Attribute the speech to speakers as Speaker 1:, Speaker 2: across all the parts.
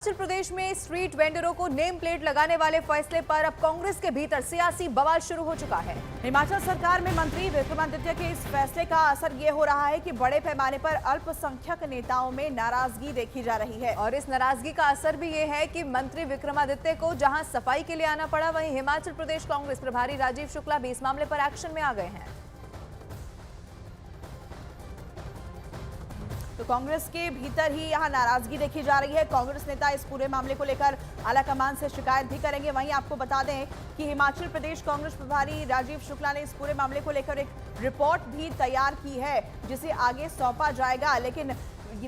Speaker 1: हिमाचल प्रदेश में स्ट्रीट वेंडरों को नेम प्लेट लगाने वाले फैसले पर अब कांग्रेस के भीतर सियासी बवाल शुरू हो चुका है।
Speaker 2: हिमाचल सरकार में मंत्री विक्रमादित्य के इस फैसले का असर ये हो रहा है कि बड़े पैमाने पर अल्पसंख्यक नेताओं में नाराजगी देखी जा रही है
Speaker 1: और इस नाराजगी का असर भी ये है कि मंत्री विक्रमादित्य को जहां सफाई के लिए आना पड़ा, वहीं हिमाचल प्रदेश कांग्रेस प्रभारी राजीव शुक्ला भी इस मामले पर एक्शन में आ गए हैं।
Speaker 2: तो कांग्रेस के भीतर ही यहां नाराजगी देखी जा रही है। कांग्रेस नेता इस पूरे मामले को लेकर आलाकमान से शिकायत भी करेंगे। वहीं आपको बता दें कि हिमाचल प्रदेश कांग्रेस प्रभारी राजीव शुक्ला ने इस पूरे मामले को लेकर एक रिपोर्ट भी तैयार की है, जिसे आगे सौंपा जाएगा। लेकिन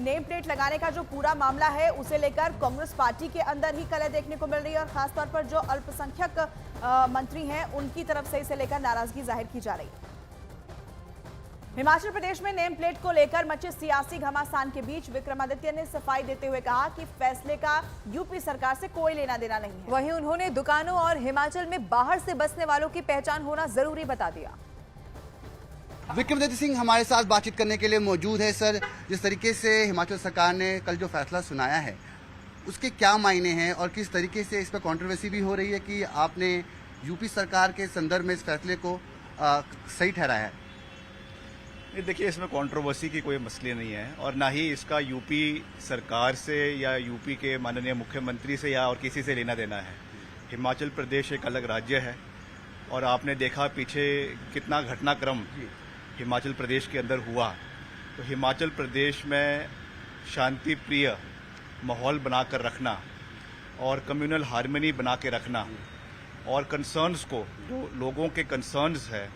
Speaker 2: नेम प्लेट लगाने का जो पूरा मामला है, उसे लेकर कांग्रेस पार्टी के अंदर ही कलह देखने को मिल रही है और खासतौर पर जो अल्पसंख्यक मंत्री हैं, उनकी तरफ से इसे लेकर नाराजगी जाहिर की जा रही है। हिमाचल प्रदेश में नेम प्लेट को लेकर मचे सियासी घमासान के बीच विक्रमादित्य ने सफाई देते हुए कहा कि फैसले का यूपी सरकार से कोई लेना देना नहीं है।
Speaker 1: वहीं उन्होंने दुकानों और हिमाचल में बाहर से बसने वालों की पहचान होना जरूरी बता दिया।
Speaker 3: विक्रमादित्य सिंह हमारे साथ बातचीत करने के लिए मौजूद है। सर, जिस तरीके से हिमाचल सरकार ने कल जो फैसला सुनाया है, उसके क्या मायने हैं और किस तरीके से इस पर कंट्रोवर्सी भी हो रही है कि आपने यूपी सरकार के संदर्भ में इस फैसले को सही ठहराया है?
Speaker 4: देखिए, इसमें कंट्रोवर्सी की कोई मसले नहीं है और ना ही इसका यूपी सरकार से या यूपी के माननीय मुख्यमंत्री से या और किसी से लेना देना है। हिमाचल प्रदेश एक अलग राज्य है और आपने देखा पीछे कितना घटनाक्रम हिमाचल प्रदेश के अंदर हुआ। तो हिमाचल प्रदेश में शांति प्रिय माहौल बनाकर रखना और कम्युनल हार्मनी बना के रखना और कंसर्न्स को, जो लोगों के कंसर्न्स है,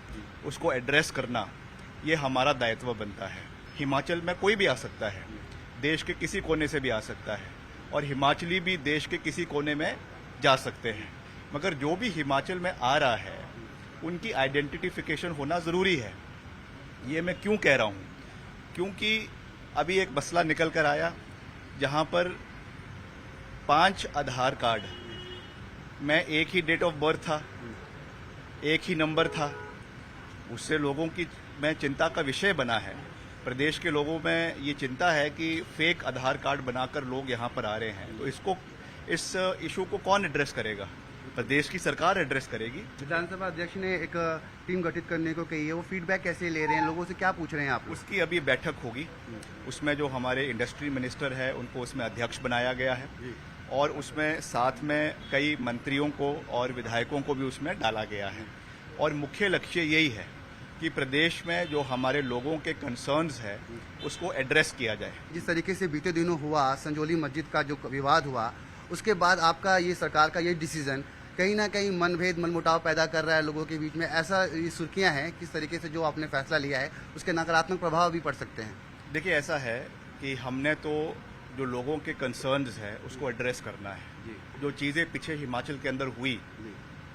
Speaker 4: उसको एड्रेस करना, ये हमारा दायित्व बनता है। हिमाचल में कोई भी आ सकता है, देश के किसी कोने से भी आ सकता है और हिमाचली भी देश के किसी कोने में जा सकते हैं, मगर जो भी हिमाचल में आ रहा है उनकी आइडेंटिफिकेशन होना ज़रूरी है। ये मैं क्यों कह रहा हूँ? क्योंकि अभी एक मसला निकल कर आया जहाँ पर 5 आधार कार्ड में एक ही डेट ऑफ बर्थ था, एक ही नंबर था। उससे लोगों की में चिंता का विषय बना है। प्रदेश के लोगों में ये चिंता है कि फेक आधार कार्ड बनाकर लोग यहाँ पर आ रहे हैं। तो इस इशू को कौन एड्रेस करेगा? प्रदेश की सरकार एड्रेस करेगी।
Speaker 3: विधानसभा अध्यक्ष ने एक टीम गठित करने को कही है, वो फीडबैक कैसे ले रहे हैं, लोगों से क्या पूछ रहे हैं आप?
Speaker 4: उसकी अभी बैठक होगी। उसमें जो हमारे इंडस्ट्री मिनिस्टर है, उनको उसमें अध्यक्ष बनाया गया है और उसमें साथ में कई मंत्रियों को और विधायकों को भी उसमें डाला गया है। और मुख्य लक्ष्य यही है कि प्रदेश में जो हमारे लोगों के कंसर्न्स है, उसको एड्रेस किया जाए।
Speaker 3: जिस तरीके से बीते दिनों हुआ, संजौली मस्जिद का जो विवाद हुआ, उसके बाद आपका ये सरकार का ये डिसीजन कहीं ना कहीं मनभेद, मनमुटाव पैदा कर रहा है लोगों के बीच में, ऐसा ये सुर्खियां हैं। किस तरीके से जो आपने फैसला लिया है, उसके नकारात्मक प्रभाव भी पड़ सकते हैं।
Speaker 4: देखिए, ऐसा है कि हमने तो जो लोगों के कंसर्न्स है उसको एड्रेस करना है। जो चीज़ें पीछे हिमाचल के अंदर हुई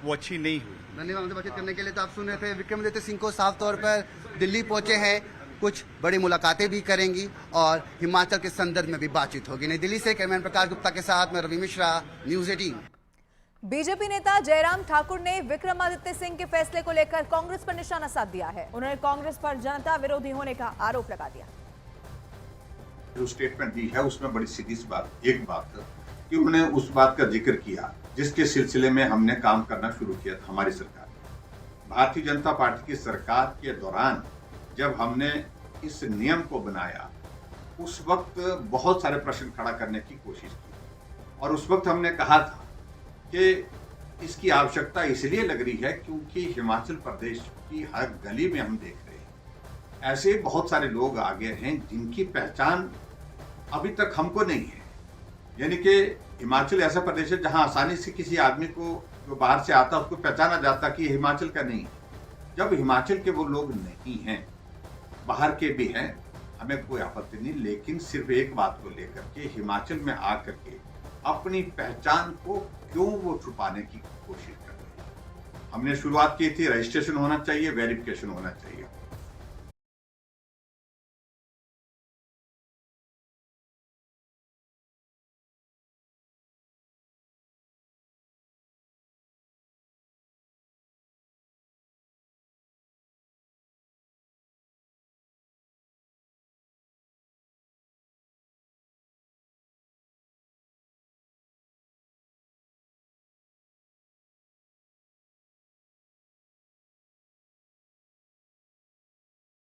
Speaker 4: वो अच्छी नहीं हुई।
Speaker 3: धन्यवाद हमसे बातचीत करने के लिए। तो आप सुन रहे थे विक्रमादित्य सिंह को साफ तौर पर दिल्ली पहुंचे हैं, कुछ बड़ी मुलाकातें भी करेंगी और हिमाचल के संदर्भ में भी बातचीत होगी। नई दिल्ली से कैमरामैन प्रकाश गुप्ता के साथ मैं रवि मिश्रा, न्यूज़ 18।
Speaker 1: बीजेपी नेता जयराम ठाकुर ने विक्रमादित्य सिंह के फैसले को लेकर कांग्रेस पर निशाना साध दिया है।
Speaker 2: उन्होंने कांग्रेस पर जनता विरोधी होने का आरोप लगा दिया।
Speaker 5: जो स्टेटमेंट दी है उसमें बड़ी सीधी सी बात, एक बात कि उन्होंने उस बात का जिक्र किया जिसके सिलसिले में हमने काम करना शुरू किया था। हमारी सरकार, भारतीय जनता पार्टी की सरकार के दौरान जब हमने इस नियम को बनाया, उस वक्त बहुत सारे प्रश्न खड़ा करने की कोशिश की और उस वक्त हमने कहा था कि इसकी आवश्यकता इसलिए लग रही है क्योंकि हिमाचल प्रदेश की हर गली में हम देख रहे हैं ऐसे बहुत सारे लोग आ गए हैं जिनकी पहचान अभी तक हमको नहीं है। यानी कि हिमाचल ऐसा प्रदेश है जहां आसानी से किसी आदमी को जो बाहर से आता उसको पहचाना जाता कि हिमाचल का नहीं है। जब हिमाचल के वो लोग नहीं हैं, बाहर के भी हैं, हमें कोई आपत्ति नहीं, लेकिन सिर्फ एक बात को लेकर के हिमाचल में आकर के अपनी पहचान को क्यों वो छुपाने की कोशिश कर रहे हैं। हमने शुरुआत की थी, रजिस्ट्रेशन होना चाहिए, वेरिफिकेशन होना चाहिए।